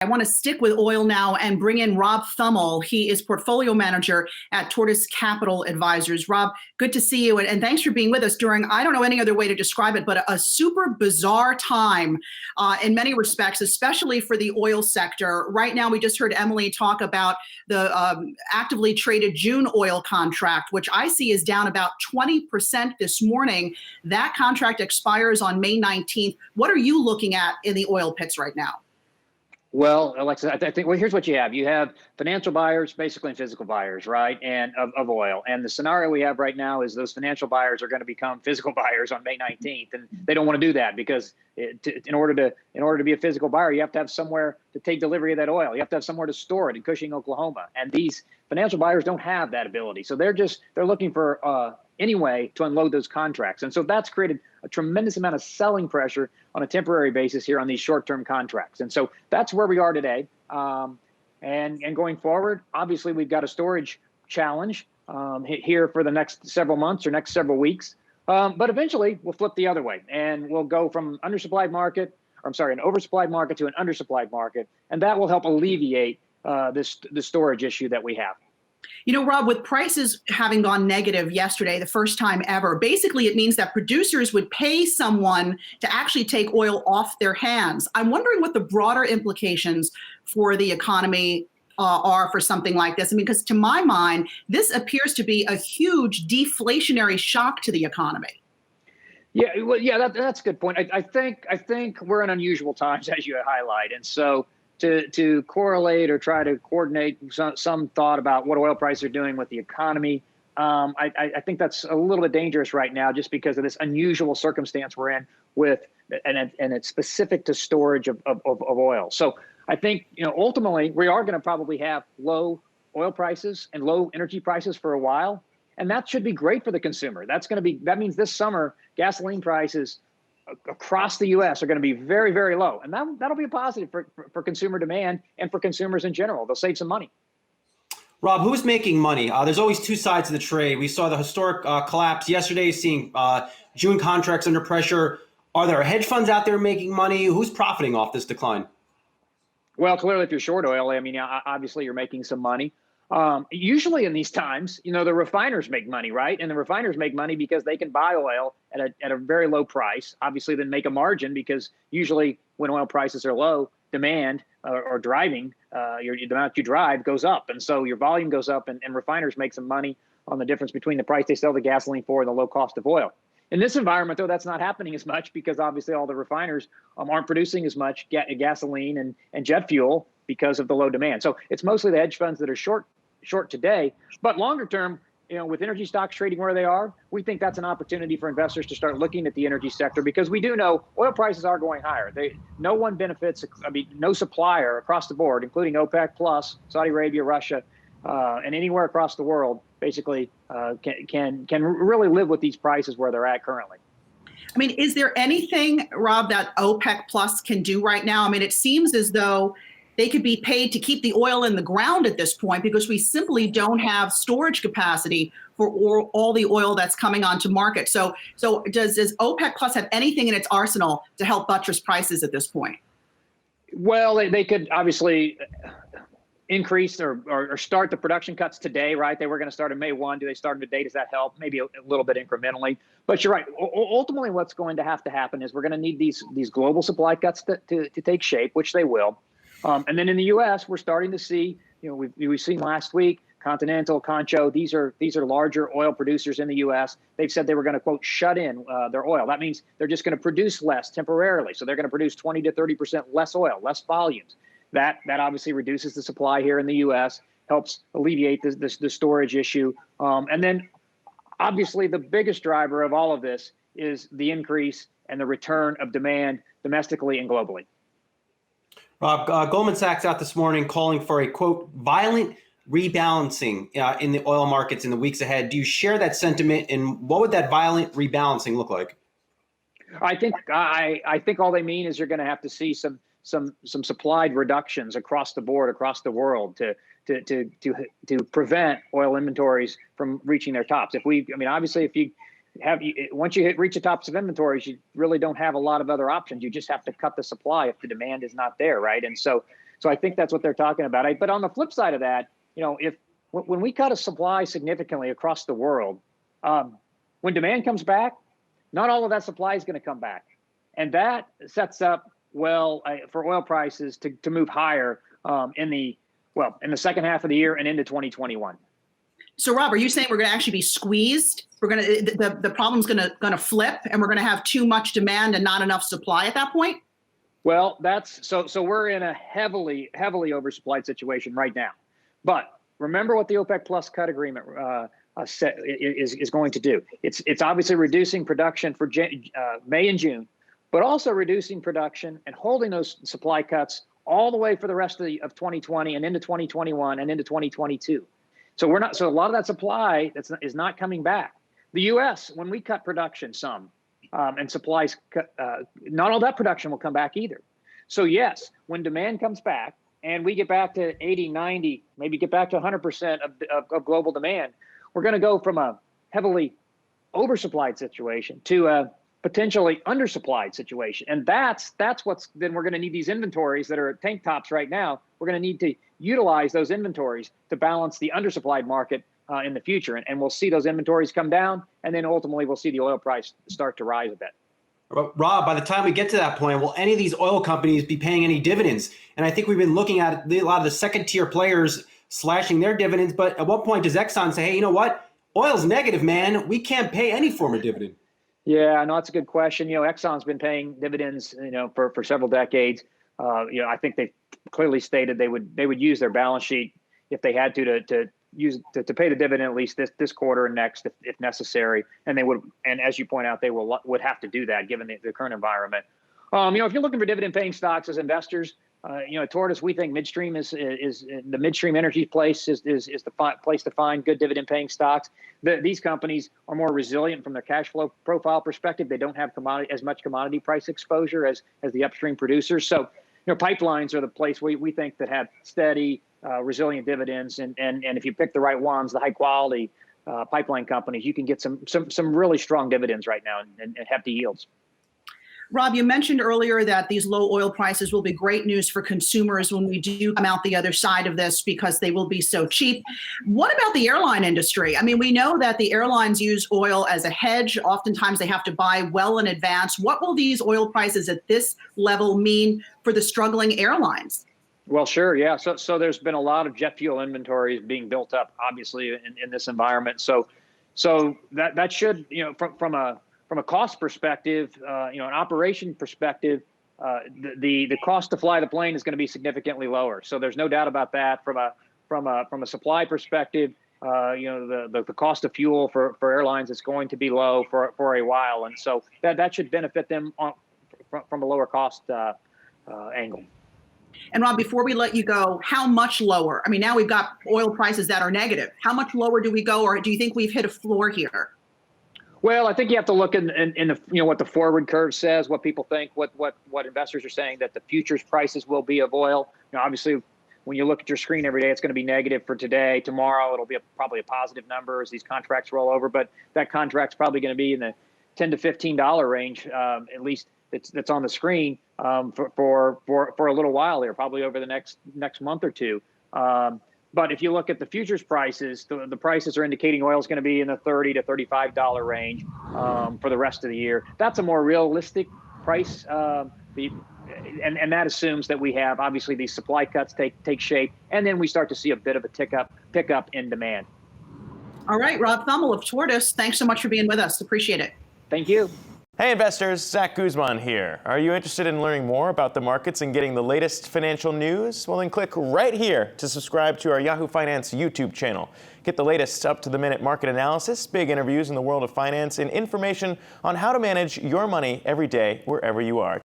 I want to stick with oil now and bring in Rob Thummel. He is portfolio manager at Tortoise Capital Advisors. Rob, good to see you. And thanks for being with us during, I don't know any other way to describe it, but a super bizarre time in many respects, especially for the oil sector. Right now, we just heard Emily talk about the actively traded June oil contract, which I see is down about 20% this morning. That contract expires on May 19th. What are you looking at in the oil pits right now? Well, Alexa, I think, well, here's what you have. You have financial buyers, basically, and physical buyers, right, and of oil. And the scenario we have right now is those financial buyers are going to become physical buyers on May 19th, and they don't want to do that because in order to be a physical buyer, you have to have somewhere to take delivery of that oil. You have to have somewhere to store it in Cushing, Oklahoma. And these financial buyers don't have that ability, so they're looking for any way to unload those contracts. And so that's created a tremendous amount of selling pressure on a temporary basis here on these short-term contracts. And so that's where we are today. And going forward, obviously, we've got a storage challenge here for the next several months or next several weeks. But eventually, we'll flip the other way, and we'll go from an oversupplied market to an undersupplied market. And that will help alleviate the storage issue that we have. You know, Rob, with prices having gone negative yesterday, the first time ever, basically it means that producers would pay someone to actually take oil off their hands. I'm wondering what the broader implications for the economy are for something like this. I mean, because to my mind, this appears to be a huge deflationary shock to the economy. Yeah, well, yeah, that's a good point. I think we're in unusual times, as you highlight, and so to correlate or try to coordinate some thought about what oil prices are doing with the economy, I think that's a little bit dangerous right now, just because of this unusual circumstance we're in with, and it's specific to storage of oil. So I think, ultimately we are going to probably have low oil prices and low energy prices for a while, and that should be great for the consumer. That means this summer gasoline prices across the U.S. are going to be very, very low. And that'll be a positive for consumer demand and for consumers in general. They'll save some money. Rob, who's making money? There's always two sides of the trade. We saw the historic collapse yesterday, seeing June contracts under pressure. Are there hedge funds out there making money? Who's profiting off this decline? Well, clearly, if you're short oil, I mean, obviously you're making some money. Usually in these times, the refiners make money, right? And the refiners make money because they can buy oil at a very low price, obviously then make a margin, because usually when oil prices are low, demand or driving, the amount you drive goes up. And so your volume goes up, and refiners make some money on the difference between the price they sell the gasoline for and the low cost of oil. In this environment, though, that's not happening as much, because obviously all the refiners aren't producing as much gasoline and jet fuel because of the low demand. So it's mostly the hedge funds that are short today, but longer term, with energy stocks trading where they are, we think that's an opportunity for investors to start looking at the energy sector, because we do know oil prices are going higher. No one benefits. I mean, no supplier across the board, including OPEC plus, Saudi Arabia, Russia, and anywhere across the world, basically can really live with these prices where they're at currently. I mean, is there anything, Rob, that OPEC plus can do right now? I mean, it seems as though they could be paid to keep the oil in the ground at this point, because we simply don't have storage capacity for all the oil that's coming onto market. So does OPEC Plus have anything in its arsenal to help buttress prices at this point? Well, they could obviously increase or start the production cuts today, right? They were going to start on May 1. Do they start today? Does that help? Maybe a little bit incrementally. But you're right. Ultimately, what's going to have to happen is we're going to need these global supply cuts to take shape, which they will. And then in the U.S., we're starting to see, we've seen last week, Continental, Concho, these are larger oil producers in the U.S. They've said they were going to, quote, shut in their oil. That means they're just going to produce less temporarily. So they're going to produce 20 to 30% less oil, less volumes. That obviously reduces the supply here in the U.S., helps alleviate the storage issue. And then obviously the biggest driver of all of this is the increase and the return of demand domestically and globally. Rob, Goldman Sachs out this morning calling for a, quote, violent rebalancing in the oil markets in the weeks ahead. Do you share that sentiment, and what would that violent rebalancing look like? I think all they mean is you're going to have to see some supplied reductions across the board, across the world, to prevent oil inventories from reaching their tops. Obviously, if you once you reach the tops of inventories, you really don't have a lot of other options. You just have to cut the supply if the demand is not there, right? And so So I think that's what they're talking about. But on the flip side of that, when we cut a supply significantly across the world, when demand comes back, not all of that supply is going to come back. And that sets up for oil prices to move higher in the second half of the year and into 2021. So, Rob, are you saying we're going to actually be squeezed? The problem's going to flip, and we're going to have too much demand and not enough supply at that point? Well, so we're in a heavily oversupplied situation right now. But remember what the OPEC Plus cut agreement is going to do. It's obviously reducing production for May and June, but also reducing production and holding those supply cuts all the way for the rest of 2020 and into 2021 and into 2022. So a lot of that supply is not coming back. The U.S., when we cut production some and supplies, not all that production will come back either. So yes, when demand comes back and we get back to 80, 90, maybe get back to 100% of global demand, we're going to go from a heavily oversupplied situation to a potentially undersupplied situation. And then we're going to need these inventories that are at tank tops right now. We're going to need to utilize those inventories to balance the undersupplied market in the future. And we'll see those inventories come down, and then ultimately we'll see the oil price start to rise a bit. Rob, by the time we get to that point, will any of these oil companies be paying any dividends? And I think we've been looking at a lot of the second-tier players slashing their dividends. But at what point does Exxon say, hey, you know what? Oil's negative, man. We can't pay any form of dividend. Yeah, no, that's a good question. Exxon's been paying dividends, for several decades. I think they clearly stated they would use their balance sheet if they had to pay the dividend at least this quarter and next if necessary. And they would, and as you point out, they would have to do that given the current environment. If you're looking for dividend paying stocks as investors, at Tortoise, we think midstream is the midstream energy place is the place to find good dividend paying stocks. These companies are more resilient from their cash flow profile perspective. They don't have as much commodity price exposure as the upstream producers. So, pipelines are the place we think that have steady, resilient dividends. And if you pick the right ones, the high quality pipeline companies, you can get some really strong dividends right now and hefty yields. Rob, you mentioned earlier that these low oil prices will be great news for consumers when we do come out the other side of this because they will be so cheap. What about the airline industry? I mean, we know that the airlines use oil as a hedge. Oftentimes they have to buy well in advance. What will these oil prices at this level mean for the struggling airlines? Well, sure. Yeah. So there's been a lot of jet fuel inventories being built up, obviously, in this environment. So that should, from a cost perspective, an operation perspective, the cost to fly the plane is going to be significantly lower. So there's no doubt about that. From a supply perspective, the cost of fuel for airlines is going to be low for a while, and so that should benefit them from a lower cost angle. And Rob, before we let you go, how much lower? I mean, now we've got oil prices that are negative. How much lower do we go, or do you think we've hit a floor here? Well, I think you have to look in the what the forward curve says, what people think, what investors are saying that the futures prices will be of oil. Obviously, when you look at your screen every day, it's going to be negative for today. Tomorrow, it'll be probably a positive number as these contracts roll over. But that contract's probably going to be in the $10 to $15 range, at least that's on the screen for a little while here, probably over the next month or two. But if you look at the futures prices, the prices are indicating oil is going to be in the $30 to $35 range for the rest of the year. That's a more realistic price. And that assumes that we have, obviously, these supply cuts take shape, and then we start to see a bit of a pickup in demand. All right, Rob Thummel of Tortoise, thanks so much for being with us. Appreciate it. Thank you. Hey investors, Zach Guzman here. Are you interested in learning more about the markets and getting the latest financial news? Well, then click right here to subscribe to our Yahoo Finance YouTube channel. Get the latest up-to-the-minute market analysis, big interviews in the world of finance, and information on how to manage your money every day wherever you are.